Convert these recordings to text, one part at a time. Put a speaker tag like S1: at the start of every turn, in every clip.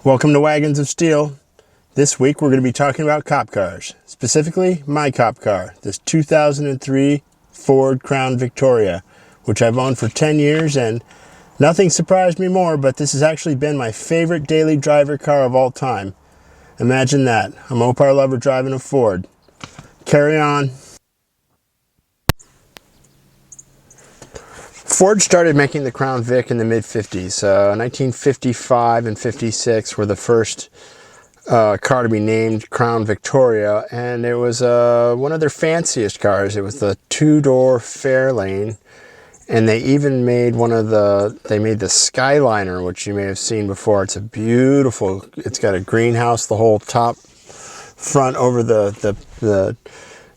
S1: Welcome to Wagons of Steel. This week we're going to be talking about cop cars. Specifically, my cop car, this 2003 Ford Crown Victoria, which I've owned for 10 years, and nothing surprised me more, but this has actually been my favorite daily driver car of all time. Imagine that, a Mopar lover driving a Ford. Carry on. Ford started making the Crown Vic in the mid-50s. 1955 and 56 were the first car to be named Crown Victoria, and it was one of their fanciest cars. It was the two-door Fairlane, and they even made they made the Skyliner, which you may have seen before. It's a beautiful, it's got a greenhouse, the whole top front over the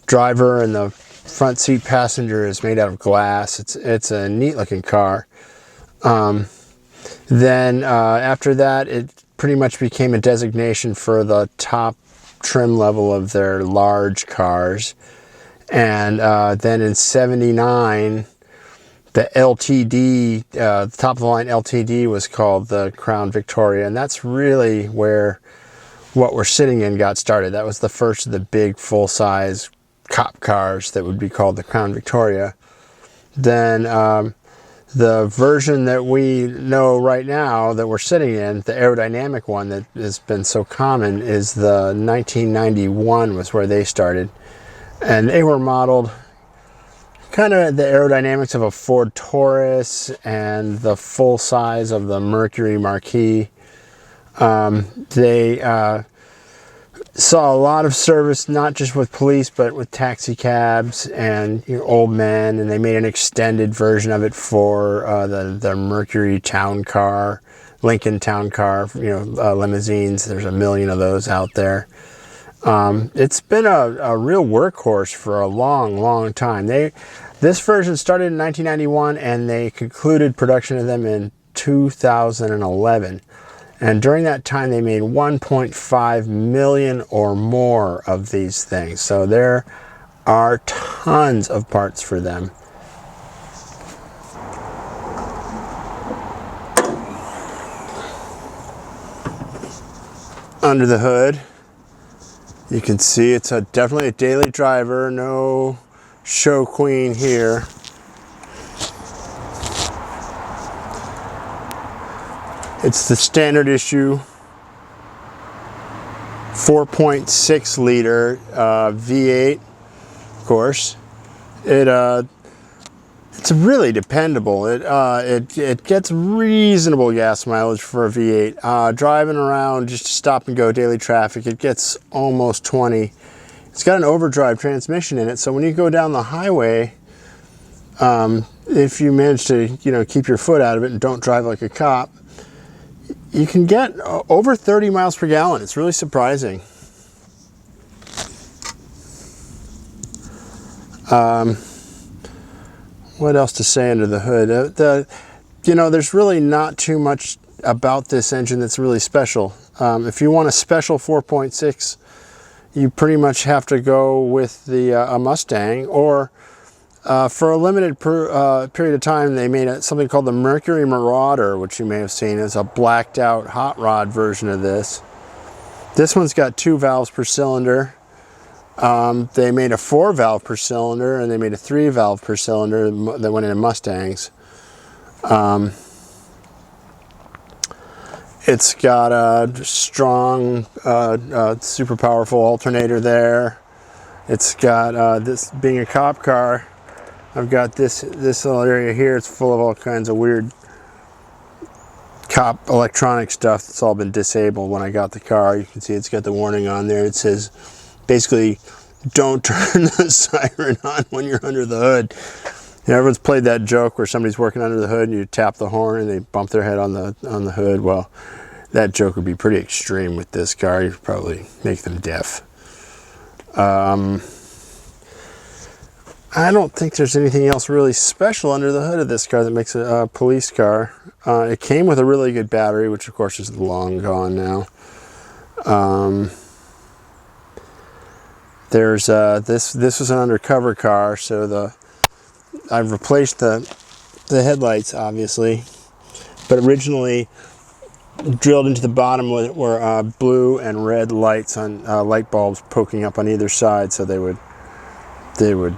S1: driver, and the front seat passenger is made out of glass. It's a neat looking car. Then after that, it pretty much became a designation for the top trim level of their large cars. And then in '79, the LTD, the top of the line LTD was called the Crown Victoria, and that's really where what we're sitting in got started. That was the first of the big full-size cop cars that would be called the Crown Victoria. Then the version that we know right now that we're sitting in, the aerodynamic one that has been so common, is the 1991 was where they started. And they were modeled kind of the aerodynamics of a Ford Taurus and the full size of the Mercury Marquis. They saw a lot of service, not just with police, but with taxi cabs and old men, and they made an extended version of it for the Mercury town car, Lincoln town car, limousines. There's a million of those out there. It's been a real workhorse for a long time. This version started in 1991, and they concluded production of them in 2011. And during that time, they made 1.5 million or more of these things. So there are tons of parts for them. Under the hood, you can see it's definitely a daily driver. No show queen here. It's the standard issue 4.6 liter V8, of course. It's really dependable. It gets reasonable gas mileage for a V8. Driving around just to stop and go daily traffic, it gets almost 20. It's got an overdrive transmission in it, so when you go down the highway, if you manage to keep your foot out of it and don't drive like a cop, you can get over 30 miles per gallon. It's really surprising. What else to say under the hood? There's really not too much about this engine that's really special. If you want a special 4.6, you pretty much have to go with a Mustang, or for a limited period of time, they made something called the Mercury Marauder, which you may have seen as a blacked out hot rod version of this. This one's got 2 valves per cylinder. They made a 4 valve per cylinder, and they made a 3 valve per cylinder that went into Mustangs. It's got a strong, super powerful alternator there. It's got, this being a cop car, I've got this little area here. It's full of all kinds of weird cop electronic stuff that's all been disabled when I got the car. You can see it's got the warning on there. It says, basically, don't turn the siren on when you're under the hood. Everyone's played that joke where somebody's working under the hood and you tap the horn and they bump their head on the hood. Well, that joke would be pretty extreme with this car. You'd probably make them deaf. I don't think there's anything else really special under the hood of this car that makes it a police car. It came with a really good battery, which of course is long gone now. There's this was an undercover car, so I've replaced the headlights, obviously, but originally drilled into the bottom were blue and red lights on light bulbs poking up on either side, so they would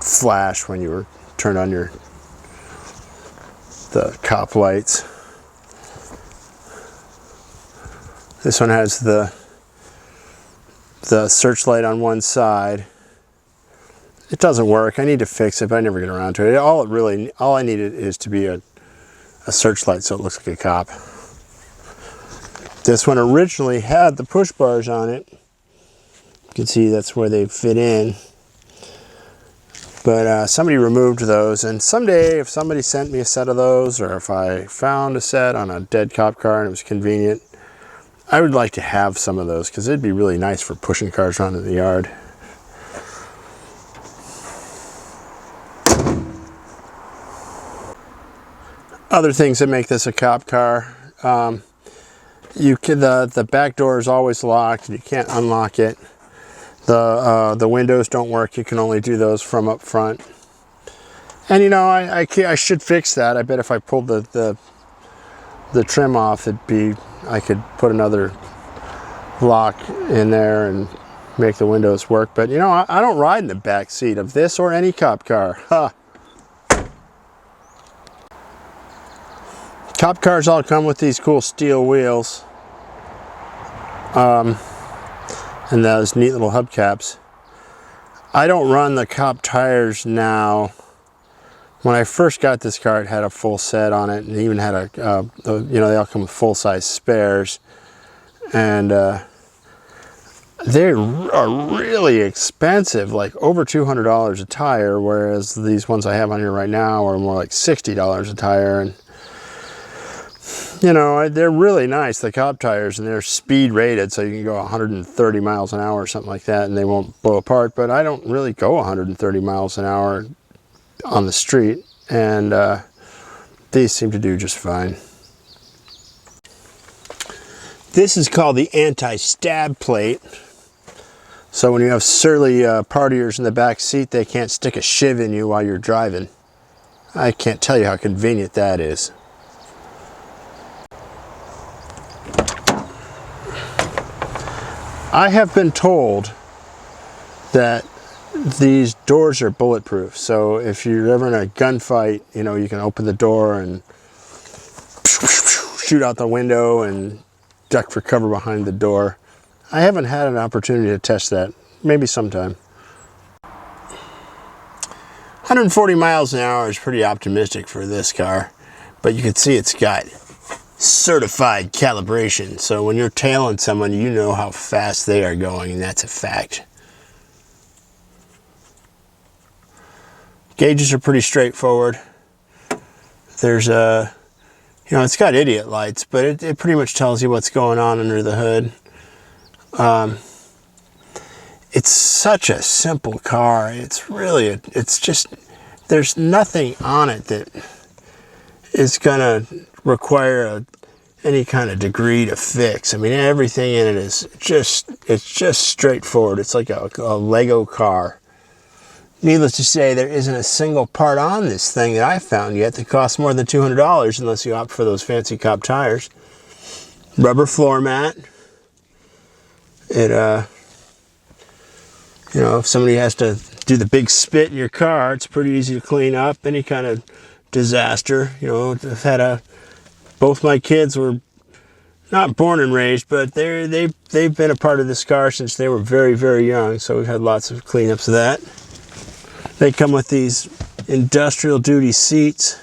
S1: flash when you were turned on the cop lights. This one has the searchlight on one side. It doesn't work. I need to fix it, but I never get around to it. All I needed is to be a searchlight so it looks like a cop. This one originally had the push bars on it. You can see that's where they fit in. But somebody removed those, and someday if somebody sent me a set of those, or if I found a set on a dead cop car and it was convenient, I would like to have some of those because it'd be really nice for pushing cars around in the yard. Other things that make this a cop car, the back door is always locked. You can't unlock it. The windows don't work. You can only do those from up front. And you know, I should fix that. I bet if I pulled the trim off, I could put another lock in there and make the windows work. But you know, I don't ride in the back seat of this or any cop car. Huh. Cop cars all come with these cool steel wheels. And those neat little hubcaps. I don't run the cop tires now. When I first got this car, it had a full set on it, and even had they all come with full-size spares, and they are really expensive, like over $200 a tire, whereas these ones I have on here right now are more like $60 a tire. And you know, they're really nice, the cop tires, and they're speed rated, so you can go 130 miles an hour or something like that, and they won't blow apart. But I don't really go 130 miles an hour on the street, and these seem to do just fine. This is called the AntiStab Plate. So when you have surly partiers in the back seat, they can't stick a shiv in you while you're driving. I can't tell you how convenient that is. I have been told that these doors are bulletproof, so if you're ever in a gunfight, you know, you can open the door and shoot out the window and duck for cover behind the door. I haven't had an opportunity to test that. Maybe sometime. 140 miles an hour is pretty optimistic for this car, but you can see it's got certified calibration, so when you're tailing someone, you know how fast they are going, and that's a fact. Gauges are pretty straightforward. There's it's got idiot lights, but it pretty much tells you what's going on under the hood. It's such a simple car. It's just, there's nothing on it that is gonna require any kind of degree to fix. I mean, everything in it is it's just straightforward. It's like a Lego car. Needless to say, there isn't a single part on this thing that I've found yet that costs more than $200 unless you opt for those fancy cop tires. Rubber floor mat. If somebody has to do the big spit in your car, it's pretty easy to clean up. Any kind of disaster. I've had both my kids were not born and raised, but they've been a part of this car since they were very, very young, so we've had lots of cleanups of that. They come with these industrial duty seats,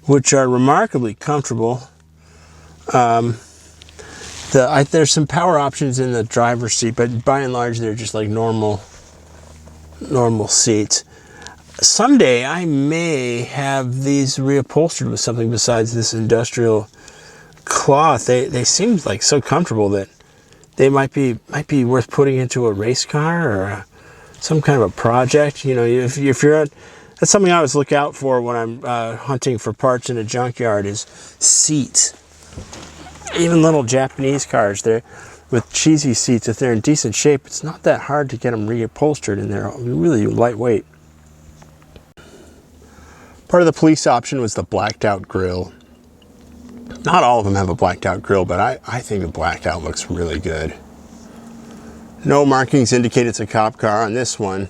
S1: which are remarkably comfortable. There's some power options in the driver's seat, but by and large they're just like normal seats. Someday I may have these reupholstered with something besides this industrial cloth. They seem like so comfortable that they might be worth putting into a race car or some kind of a project. If you're that's something I always look out for when I'm hunting for parts in a junkyard is seats. Even little Japanese cars, they're with cheesy seats, if they're in decent shape, it's not that hard to get them reupholstered, and they're really lightweight. Part of the police option was the blacked out grille. Not all of them have a blacked out grille, but I think the blacked out looks really good. No markings indicate it's a cop car on this one.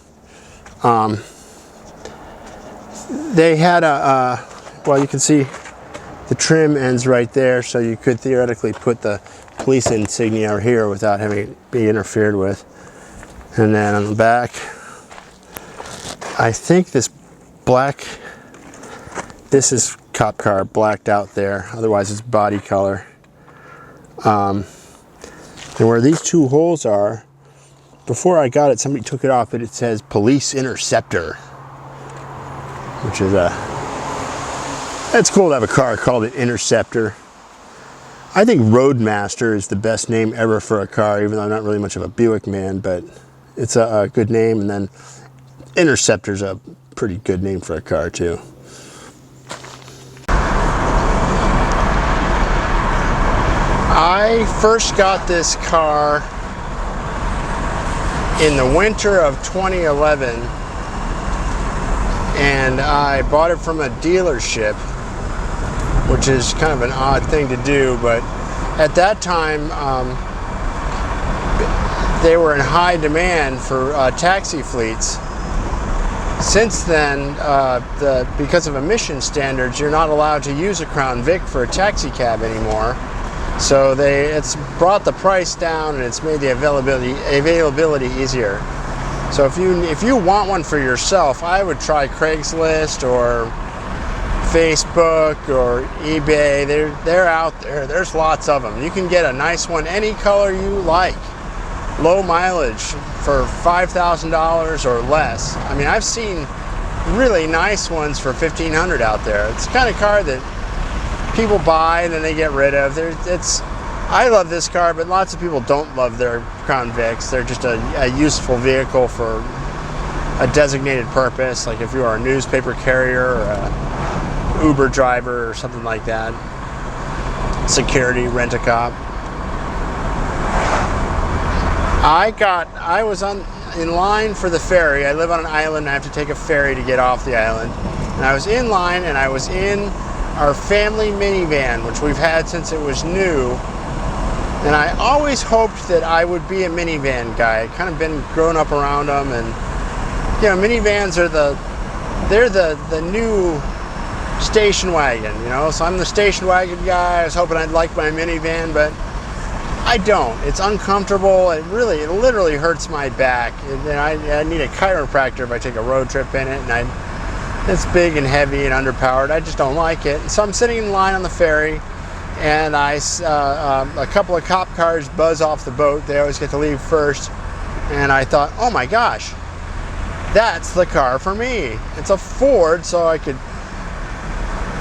S1: They had well, you can see the trim ends right there, so you could theoretically put the police insignia here without having it be interfered with. And then on the back, I think this is cop car blacked out there, otherwise it's body color. And where these two holes are, before I got it, somebody took it off, but it says Police Intercepter, which is it's cool to have a car called an Interceptor. I think Roadmaster is the best name ever for a car, even though I'm not really much of a Buick man, but it's a good name. And then Interceptor's a pretty good name for a car too. I first got this car in the winter of 2011, and I bought it from a dealership, which is kind of an odd thing to do, but at that time they were in high demand for taxi fleets. Since then, because of emission standards, you're not allowed to use a Crown Vic for a taxi cab anymore. So it's brought the price down, and it's made the availability easier. So if you want one for yourself, I would try Craigslist or Facebook or eBay. They're out there. There's lots of them. You can get a nice one any color you like, low mileage for $5,000 or less. I mean, I've seen really nice ones for $1,500 out there. It's the kind of car that people buy and then they get rid of. I love this car, but lots of people don't love their Crown Vics. They're just a useful vehicle for a designated purpose, like if you are a newspaper carrier or a Uber driver or something like that. Security, rent-a-cop. I was in line for the ferry. I live on an island, I have to take a ferry to get off the island. And I was in line, and I was in our family minivan, which we've had since it was new. And I always hoped that I would be a minivan guy. I'd kind of been growing up around them, and you know, minivans are the new station wagon, you know. So I'm the station wagon guy. I was hoping I'd like my minivan, but I don't. It's uncomfortable. It literally hurts my back, and I need a chiropractor if I take a road trip in it. And it's big and heavy and underpowered. I just don't like it. So I'm sitting in line on the ferry, and a couple of cop cars buzz off the boat. They always get to leave first. And I thought, oh my gosh, that's the car for me. It's a Ford, so I could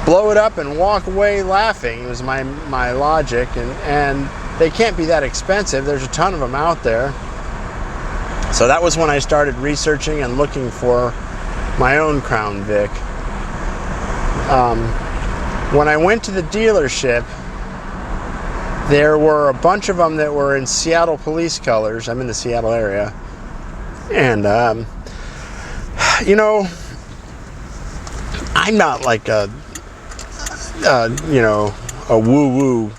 S1: blow it up and walk away laughing. It was my logic, and they can't be that expensive. There's a ton of them out there. So that was when I started researching and looking for my own Crown Vic. When I went to the dealership, there were a bunch of them that were in Seattle police colors. I'm in the Seattle area. And, you know, I'm not like a woo-woo,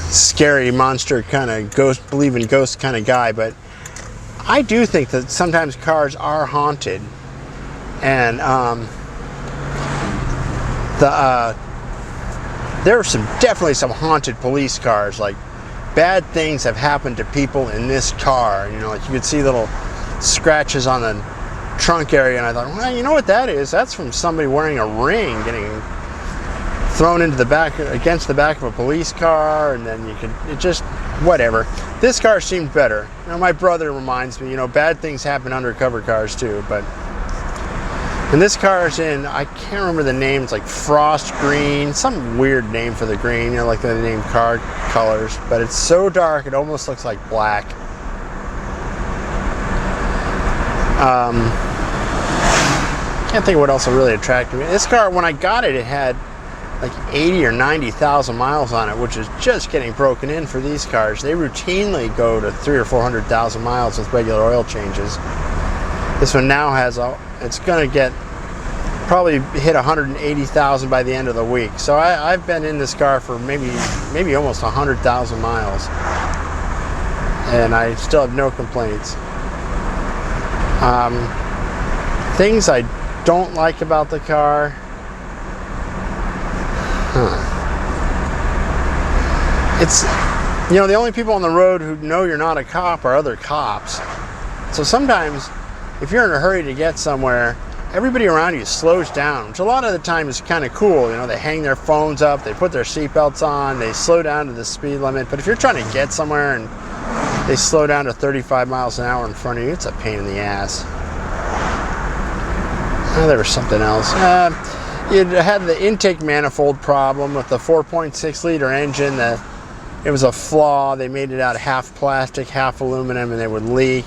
S1: scary monster kind of believe in ghosts kind of guy, but I do think that sometimes cars are haunted. And, there are definitely some haunted police cars. Like, bad things have happened to people in this car. You know, like you could see little scratches on the trunk area, and I thought, well, you know what that is? That's from somebody wearing a ring getting thrown into the back, against the back of a police car, and then whatever. This car seemed better. You know, my brother reminds me, you know, bad things happen undercover cars too, and this car is in, I can't remember the name, it's like frost green, some weird name for the green, you know, like the name car colors, but it's so dark it almost looks like black. Can't think of what else really attracted me. This car, when I got it, it had like 80 or 90,000 miles on it, which is just getting broken in for these cars. They routinely go to 300,000 or 400,000 miles with regular oil changes. This one now has it's going to get probably hit 180,000 by the end of the week. So I've been in this car for maybe almost 100,000 miles, and I still have no complaints. Things I don't like about the car. It's, you know, the only people on the road who know you're not a cop are other cops. So sometimes, if you're in a hurry to get somewhere, everybody around you slows down, which a lot of the time is kind of cool. You know, they hang their phones up, they put their seatbelts on, they slow down to the speed limit. But if you're trying to get somewhere and they slow down to 35 miles an hour in front of you, it's a pain in the ass. Oh, there was something else. It had the intake manifold problem with the 4.6 liter engine. It was a flaw. They made it out of half plastic, half aluminum, and it would leak.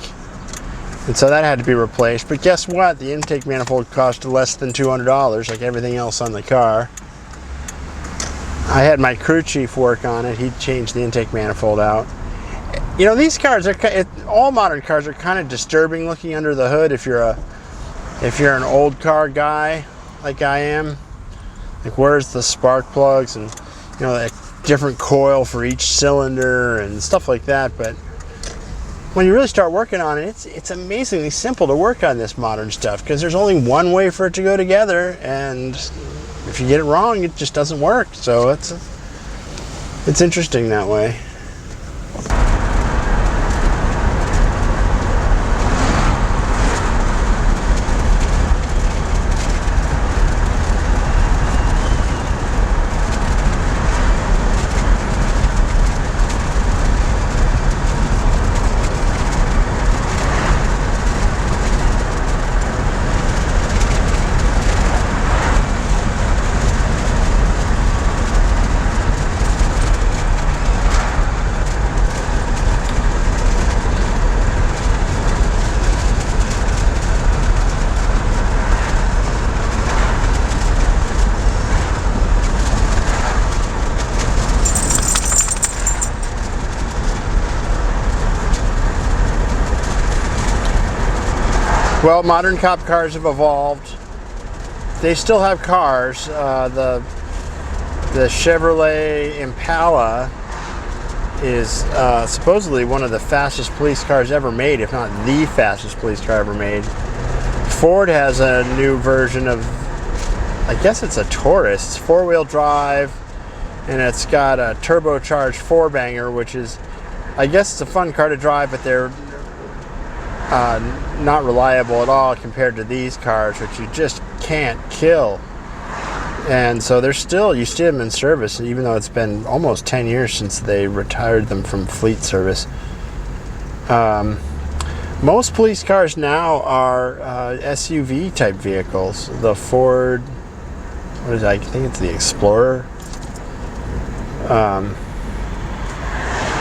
S1: And so that had to be replaced. But guess what? The intake manifold cost less than $200, like everything else on the car. I had my crew chief work on it. He changed the intake manifold out. You know, these cars all modern cars are kind of disturbing looking under the hood if you're an old car guy like I am. Like, where's the spark plugs, and you know, a different coil for each cylinder and stuff like that. But when you really start working on it, it's amazingly simple to work on this modern stuff, because there's only one way for it to go together, and if you get it wrong, it just doesn't work. So it's interesting that way. Well, modern cop cars have evolved. They still have cars. The Chevrolet Impala is supposedly one of the fastest police cars ever made, if not the fastest police car ever made. Ford has a new version of, I guess it's a Taurus. It's four-wheel drive, and it's got a turbocharged four-banger, which is, I guess it's a fun car to drive, but they're not reliable at all compared to these cars, which you just can't kill. And so they're still, you see them in service, even though it's been almost 10 years since they retired them from fleet service. Most police cars now are SUV type vehicles. The Ford, what is it? I think it's the Explorer.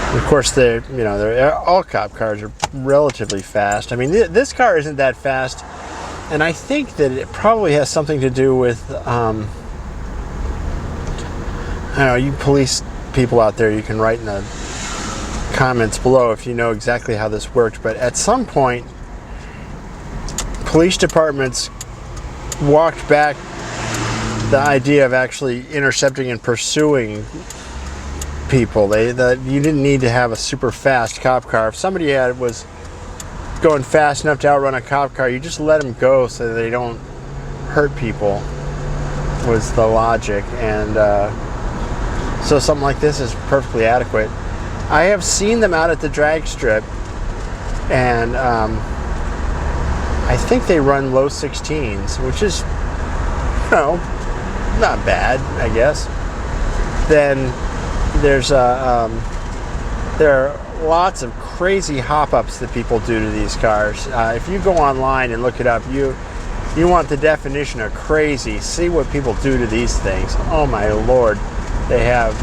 S1: Of course, all cop cars are relatively fast. I mean, this car isn't that fast, and I think that it probably has something to do with, I don't know, you police people out there, you can write in the comments below if you know exactly how this worked. But at some point, police departments walked back the idea of actually intercepting and pursuing people. You didn't need to have a super fast cop car. If somebody was going fast enough to outrun a cop car, you just let them go so that they don't hurt people, was the logic. And so something like this is perfectly adequate. I have seen them out at the drag strip, and I think they run low 16s, which is, not bad, I guess. Then there are lots of crazy hop-ups that people do to these cars. If you go online and look it up, you want the definition of crazy, see what people do to these things. Oh my Lord. They have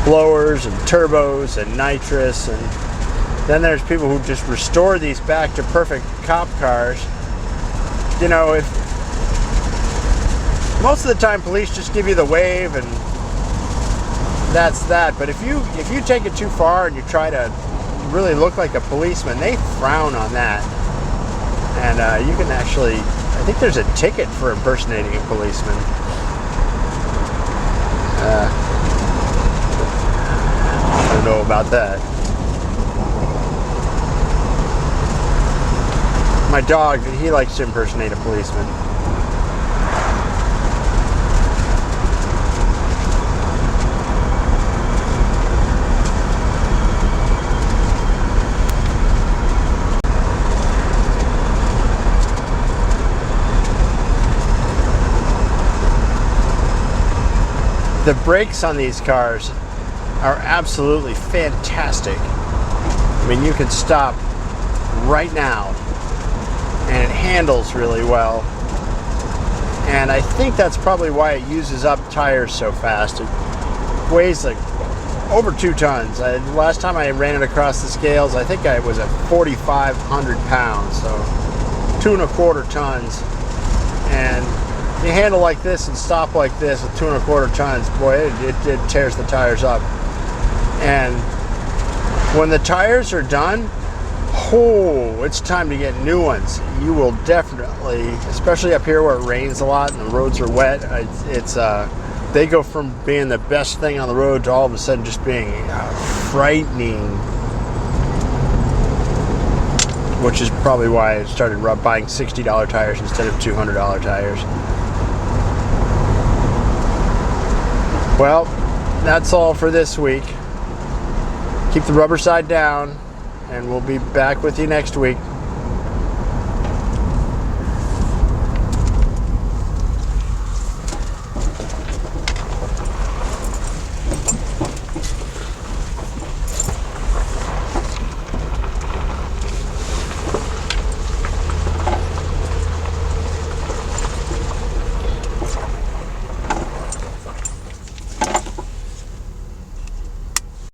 S1: blowers and turbos and nitrous, and then there's people who just restore these back to perfect cop cars. You know, if most of the time police just give you the wave and that's that. But if you take it too far and you try to really look like a policeman, they frown on that. And you can actually, I think there's a ticket for impersonating a policeman. I don't know about that. My dog, he likes to impersonate a policeman. The brakes on these cars are absolutely fantastic. I mean, you can stop right now and it handles really well. And I think that's probably why it uses up tires so fast. It weighs like over 2 tons. Last time I ran it across the scales, I think I was at 4,500 pounds, so 2¼ tons. And you handle like this and stop like this with 2¼ tons, boy, it tears the tires up. And when the tires are done, oh, it's time to get new ones. You will definitely, especially up here where it rains a lot and the roads are wet, they go from being the best thing on the road to all of a sudden just being frightening. Which is probably why I started buying $60 tires instead of $200 tires. Well, that's all for this week. Keep the rubber side down, and we'll be back with you next week.